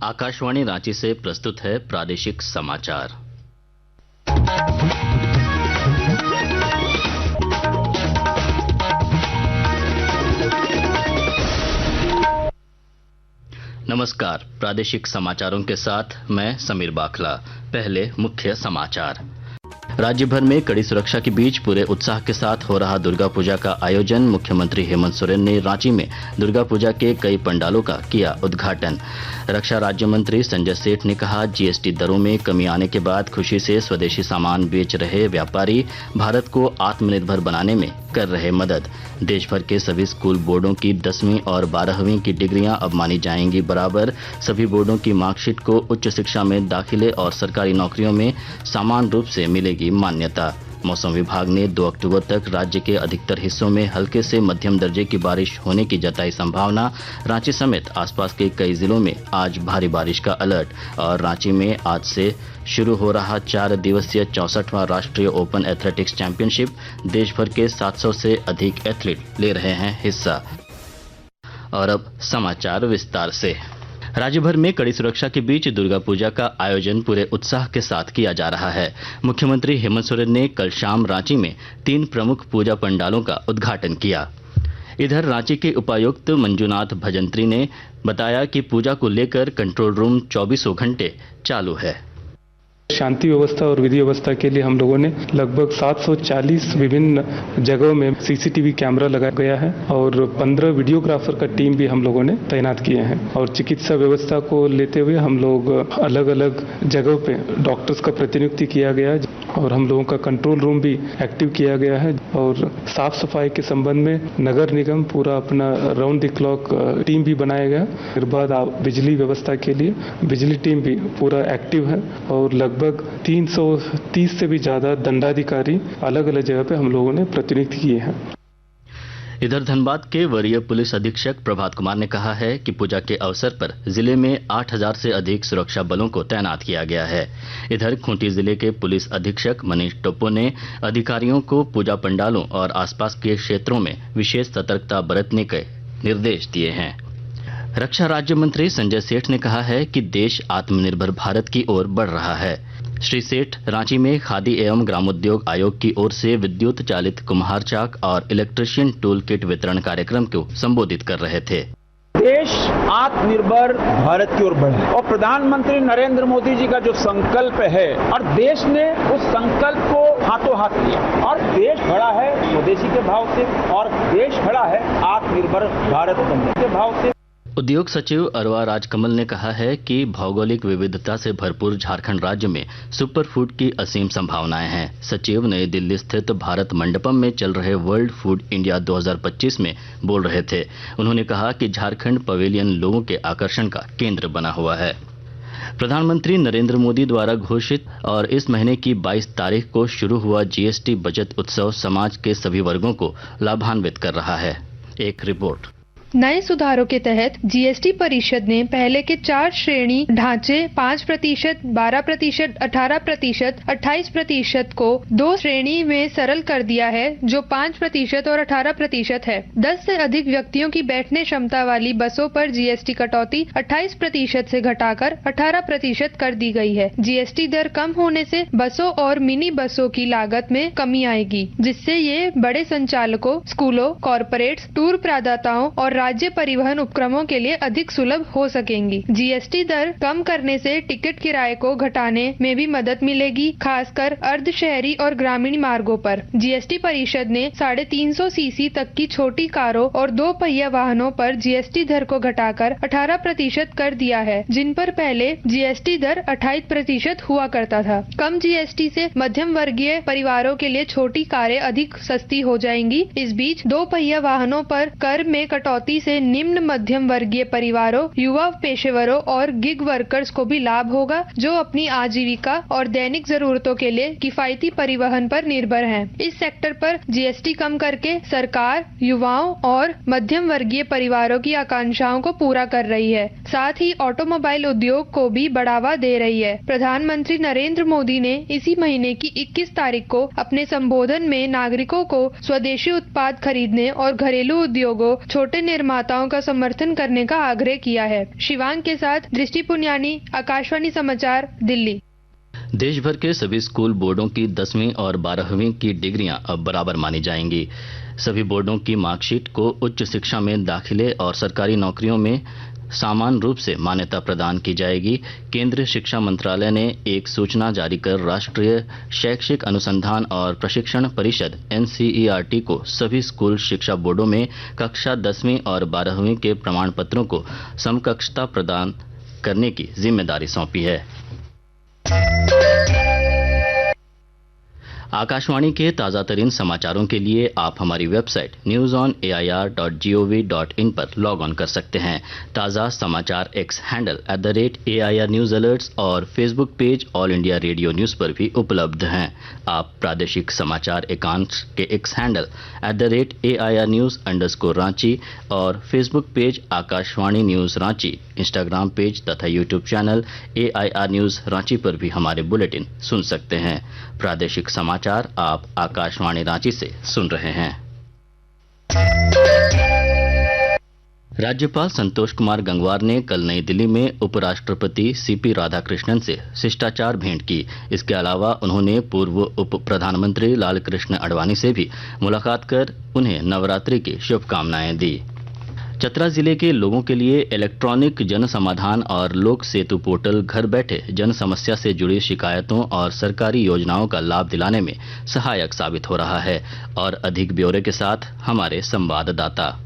आकाशवाणी रांची से प्रस्तुत है प्रादेशिक समाचार। नमस्कार, प्रादेशिक समाचारों के साथ मैं समीर बाखला। पहले मुख्य समाचार। राज्य भर में कड़ी सुरक्षा के बीच पूरे उत्साह के साथ हो रहा दुर्गा पूजा का आयोजन। मुख्यमंत्री हेमंत सोरेन ने रांची में दुर्गा पूजा के कई पंडालों का किया उद्घाटन। रक्षा राज्य मंत्री संजय सेठ ने कहा, जीएसटी दरों में कमी आने के बाद खुशी से स्वदेशी सामान बेच रहे व्यापारी भारत को आत्मनिर्भर बनाने में कर रहे मदद। देश भर के सभी स्कूल बोर्डों की 10वीं और 12वीं की डिग्रियां अब मानी जाएंगी बराबर। सभी बोर्डों की मार्कशीट को उच्च शिक्षा में दाखिले और सरकारी नौकरियों में समान रूप से मिलेगी मान्यता। मौसम विभाग ने 2 अक्टूबर तक राज्य के अधिकतर हिस्सों में हल्के से मध्यम दर्जे की बारिश होने की जताई संभावना। रांची समेत आसपास के कई जिलों में आज भारी बारिश का अलर्ट। और रांची में आज से शुरू हो रहा 4 दिवसीय 64वां राष्ट्रीय ओपन एथलेटिक्स चैंपियनशिप। देश भर के 700 से अधिक एथलीट ले रहे हैं हिस्सा। और अब समाचार विस्तार से। राज्य भर में कड़ी सुरक्षा के बीच दुर्गा पूजा का आयोजन पूरे उत्साह के साथ किया जा रहा है। मुख्यमंत्री हेमंत सोरेन ने कल शाम रांची में 3 प्रमुख पूजा पंडालों का उद्घाटन किया। इधर रांची के उपायुक्त मंजुनाथ भजंत्री ने बताया कि पूजा को लेकर कंट्रोल रूम 24 घंटे चालू है। शांति व्यवस्था और विधि व्यवस्था के लिए हम लोगों ने लगभग 740 विभिन्न जगहों में सीसीटीवी कैमरा लगाया गया है और 15 वीडियोग्राफर का टीम भी हम लोगों ने तैनात किए हैं। और चिकित्सा व्यवस्था को लेते हुए हम लोग अलग अलग जगहों पे डॉक्टर्स का प्रतिनियुक्ति किया गया है और हम लोगों का कंट्रोल रूम भी एक्टिव किया गया है। और साफ सफाई के संबंध में नगर निगम पूरा अपना राउंड द क्लॉक टीम भी बनाया गया। फिर बाद बिजली व्यवस्था के लिए बिजली टीम भी पूरा एक्टिव है और लगभग 330 से भी ज्यादा दंडाधिकारी अलग अलग जगह पे हम लोगों ने प्रतिनियुक्त किए हैं। इधर धनबाद के वरीय पुलिस अधीक्षक प्रभात कुमार ने कहा है कि पूजा के अवसर पर जिले में 8000 से अधिक सुरक्षा बलों को तैनात किया गया है। इधर खूंटी जिले के पुलिस अधीक्षक मनीष टोप्पो ने अधिकारियों को पूजा पंडालों और आसपास के क्षेत्रों में विशेष सतर्कता बरतने के निर्देश दिए हैं। रक्षा राज्य मंत्री संजय सेठ ने कहा है कि देश आत्मनिर्भर भारत की ओर बढ़ रहा है। श्री सेठ रांची में खादी एवं ग्रामोद्योग आयोग की ओर से विद्युत चालित कुम्हार चाक और इलेक्ट्रीशियन टूल किट वितरण कार्यक्रम को संबोधित कर रहे थे। देश आत्मनिर्भर भारत की ओर बढ़े और प्रधानमंत्री नरेंद्र मोदी जी का जो संकल्प है और देश ने उस संकल्प को हाथों हाथ लिया और देश खड़ा है स्वदेशी के भाव से और देश खड़ा है आत्मनिर्भर भारत बनने के भाव से। उद्योग सचिव अरवा राजकमल ने कहा है कि भौगोलिक विविधता से भरपूर झारखंड राज्य में सुपर फूड की असीम संभावनाएं हैं। सचिव नई दिल्ली स्थित भारत मंडपम में चल रहे वर्ल्ड फूड इंडिया 2025 में बोल रहे थे। उन्होंने कहा कि झारखंड पवेलियन लोगों के आकर्षण का केंद्र बना हुआ है। प्रधानमंत्री नरेंद्र मोदी द्वारा घोषित और इस महीने की 22 तारीख को शुरू हुआ जीएसटी बचत उत्सव समाज के सभी वर्गों को लाभान्वित कर रहा है। एक रिपोर्ट। नए सुधारों के तहत जीएसटी परिषद ने पहले के 4 श्रेणी ढांचे 5%, 12%, 18%, 28% को 2 श्रेणी में सरल कर दिया है, जो 5% और 18% है। 10 से अधिक व्यक्तियों की बैठने क्षमता वाली बसों पर जीएसटी कटौती 28% से घटाकर 18% कर दी गई है। जीएसटी दर कम होने से बसों और मिनी बसों की लागत में कमी आएगी, जिससे ये बड़े संचालकों, स्कूलों, कॉरपोरेट्स, टूर प्रदाताओं और राज्य परिवहन उपक्रमों के लिए अधिक सुलभ हो सकेंगी। जीएसटी दर कम करने से टिकट किराए को घटाने में भी मदद मिलेगी, खासकर अर्ध शहरी और ग्रामीण मार्गों पर। जीएसटी परिषद ने 350 सीसी तक की छोटी कारों और 2 पहिया वाहनों पर जीएसटी दर को घटाकर 18% कर दिया है, जिन पर पहले जीएसटी दर 28% हुआ करता था। कम जीएसटी से मध्यम वर्गीय परिवारों के लिए छोटी कारें अधिक सस्ती हो जाएंगी। इस बीच 2 पहिया वाहनों पर कर में कटौती से निम्न मध्यम वर्गीय परिवारों, युवा पेशेवरों और गिग वर्कर्स को भी लाभ होगा, जो अपनी आजीविका और दैनिक जरूरतों के लिए किफायती परिवहन पर निर्भर हैं। इस सेक्टर पर जीएसटी कम करके सरकार युवाओं और मध्यम वर्गीय परिवारों की आकांक्षाओं को पूरा कर रही है। साथ ही ऑटोमोबाइल उद्योग को भी बढ़ावा दे रही है। प्रधानमंत्री नरेंद्र मोदी ने इसी महीने की 21 तारीख को अपने संबोधन में नागरिकों को स्वदेशी उत्पाद खरीदने और घरेलू उद्योगों, छोटे निर्माताओं का समर्थन करने का आग्रह किया है। शिवांग के साथ दृष्टि पुनियानी, आकाशवाणी समाचार, दिल्ली। देश भर के सभी स्कूल बोर्डों की 10वीं और 12वीं की डिग्रियां अब बराबर मानी जाएंगी। सभी बोर्डों की मार्कशीट को उच्च शिक्षा में दाखिले और सरकारी नौकरियों में समान रूप से मान्यता प्रदान की जाएगी। केंद्रीय शिक्षा मंत्रालय ने एक सूचना जारी कर राष्ट्रीय शैक्षिक अनुसंधान और प्रशिक्षण परिषद NCERT को सभी स्कूल शिक्षा बोर्डों में कक्षा 10वीं और 12वीं के प्रमाण पत्रों को समकक्षता प्रदान करने की जिम्मेदारी सौंपी है। आकाशवाणी के ताजा तरीन समाचारों के लिए आप हमारी वेबसाइट newsonair.gov.in पर लॉग ऑन कर सकते हैं। ताजा समाचार X handle @AIR news alerts और Facebook page all India radio news पर भी उपलब्ध हैं। आप प्रादेशिक समाचार एकांश के एक्स हैंडल @AIR न्यूज_रांची और Facebook page Akashvani news Ranchi, Instagram page तथा YouTube channel AIR news Ranchi पर भी हमारे बुलेटिन सुन सकते हैं। प्रादेशिक समाचार आप आकाशवाणी रांची से सुन रहे हैं। राज्यपाल संतोष कुमार गंगवार ने कल नई दिल्ली में उपराष्ट्रपति CP राधाकृष्णन से शिष्टाचार भेंट की। इसके अलावा उन्होंने पूर्व उप प्रधानमंत्री लालकृष्ण आडवाणी से भी मुलाकात कर उन्हें नवरात्रि की शुभकामनाएं दी। चतरा जिले के लोगों के लिए इलेक्ट्रॉनिक जन समाधान और लोक सेतु पोर्टल घर बैठे जन समस्या से जुड़ी शिकायतों और सरकारी योजनाओं का लाभ दिलाने में सहायक साबित हो रहा है। और अधिक ब्यौरे के साथ हमारे संवाददाता।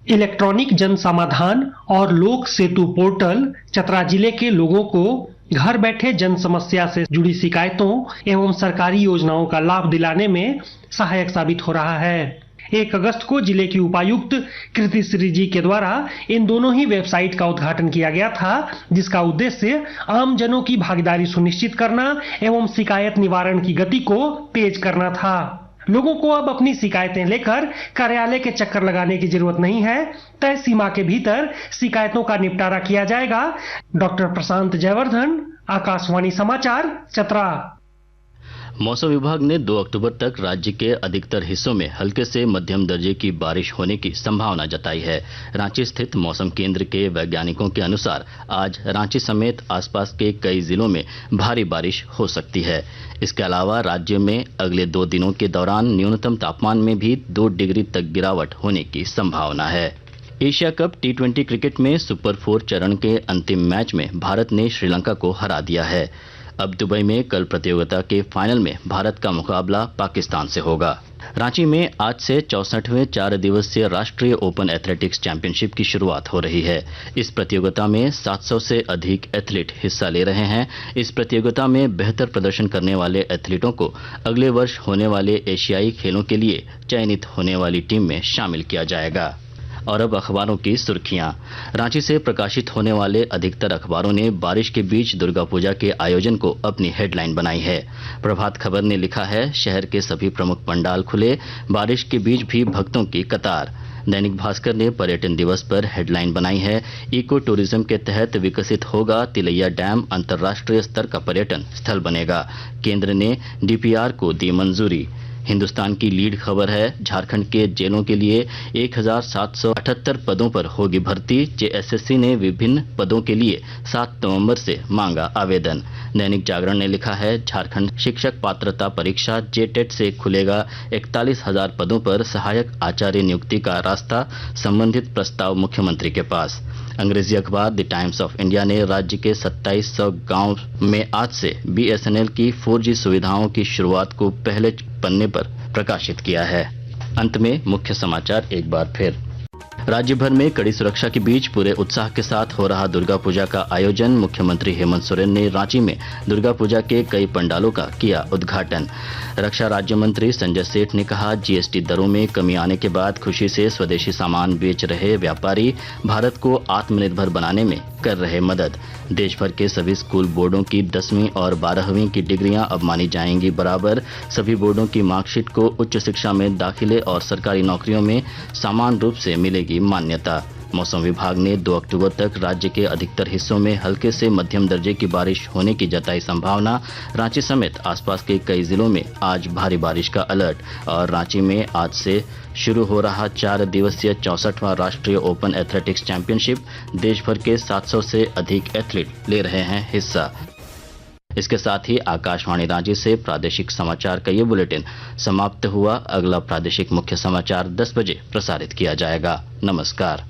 इलेक्ट्रॉनिक जन समाधान और लोक सेतु पोर्टल चतरा जिले के लोगों को घर बैठे जन समस्या से जुड़ी शिकायतों एवं सरकारी योजनाओं का लाभ दिलाने में सहायक साबित हो रहा है। 1 अगस्त को जिले की उपायुक्त कृति श्री जी के द्वारा इन दोनों ही वेबसाइट का उद्घाटन किया गया था, जिसका उद्देश्य आम जनों की भागीदारी सुनिश्चित करना एवं शिकायत निवारण की गति को तेज करना था। लोगों को अब अपनी शिकायतें लेकर कार्यालय के चक्कर लगाने की जरूरत नहीं है। तय सीमा के भीतर शिकायतों का निपटारा किया जाएगा। डॉक्टर प्रशांत जयवर्धन, आकाशवाणी समाचार, चतरा। मौसम विभाग ने 2 अक्टूबर तक राज्य के अधिकतर हिस्सों में हल्के से मध्यम दर्जे की बारिश होने की संभावना जताई है। रांची स्थित मौसम केंद्र के वैज्ञानिकों के अनुसार आज रांची समेत आसपास के कई जिलों में भारी बारिश हो सकती है। इसके अलावा राज्य में अगले 2 दिनों के दौरान न्यूनतम तापमान में भी 2 डिग्री तक गिरावट होने की संभावना है। एशिया कप T20 क्रिकेट में सुपर 4 चरण के अंतिम मैच में भारत ने श्रीलंका को हरा दिया है। अब दुबई में कल प्रतियोगिता के फाइनल में भारत का मुकाबला पाकिस्तान से होगा। रांची में आज से 64वें 4 दिवसीय राष्ट्रीय ओपन एथलेटिक्स चैंपियनशिप की शुरुआत हो रही है। इस प्रतियोगिता में 700 से अधिक एथलीट हिस्सा ले रहे हैं। इस प्रतियोगिता में बेहतर प्रदर्शन करने वाले एथलीटों को अगले वर्ष होने वाले एशियाई खेलों के लिए चयनित होने वाली टीम में शामिल किया जाएगा। और अब अखबारों की सुर्खियां। रांची से प्रकाशित होने वाले अधिकतर अखबारों ने बारिश के बीच दुर्गा पूजा के आयोजन को अपनी हेडलाइन बनाई है। प्रभात खबर ने लिखा है, शहर के सभी प्रमुख पंडाल खुले, बारिश के बीच भी भक्तों की कतार। दैनिक भास्कर ने पर्यटन दिवस पर हेडलाइन बनाई है, इको टूरिज्म के तहत विकसित होगा तिलैया डैम, अंतर्राष्ट्रीय स्तर का पर्यटन स्थल बनेगा। केंद्र ने DPR को दी मंजूरी। हिंदुस्तान की लीड खबर है, झारखंड के जेलों के लिए 1778 पदों पर होगी भर्ती। JSSC ने विभिन्न पदों के लिए 7 नवंबर से मांगा आवेदन। दैनिक जागरण ने लिखा है, झारखंड शिक्षक पात्रता परीक्षा JTET से खुलेगा 41,000 पदों पर सहायक आचार्य नियुक्ति का रास्ता, संबंधित प्रस्ताव मुख्यमंत्री के पास। अंग्रेजी अखबार द टाइम्स ऑफ इंडिया ने राज्य के 2700 गांव में आज से BSNL की 4G सुविधाओं की शुरुआत को पहले पन्ने पर प्रकाशित किया है। अंत में मुख्य समाचार एक बार फिर। राज्य भर में कड़ी सुरक्षा के बीच पूरे उत्साह के साथ हो रहा दुर्गा पूजा का आयोजन। मुख्यमंत्री हेमंत सोरेन ने रांची में दुर्गा पूजा के कई पंडालों का किया उद्घाटन। रक्षा राज्य मंत्री संजय सेठ ने कहा, GST दरों में कमी आने के बाद खुशी से स्वदेशी सामान बेच रहे व्यापारी भारत को आत्मनिर्भर बनाने में कर रहे मदद। देश भर के सभी स्कूल बोर्डों की 10वीं और 12वीं की डिग्रियां अब मानी जाएंगी बराबर। सभी बोर्डों की मार्कशीट को उच्च शिक्षा में दाखिले और सरकारी नौकरियों में समान रूप से मिलेगी मान्यता। मौसम विभाग ने 2 अक्टूबर तक राज्य के अधिकतर हिस्सों में हल्के से मध्यम दर्जे की बारिश होने की जताई संभावना। रांची समेत आसपास के कई जिलों में आज भारी बारिश का अलर्ट। और रांची में आज से शुरू हो रहा 4 दिवसीय 64वां राष्ट्रीय ओपन एथलेटिक्स चैंपियनशिप। देश भर के 700 से अधिक एथलीट ले रहे हैं हिस्सा। इसके साथ ही आकाशवाणी रांची से प्रादेशिक समाचार का ये बुलेटिन समाप्त हुआ। अगला प्रादेशिक मुख्य समाचार 10 बजे प्रसारित किया जाएगा। नमस्कार।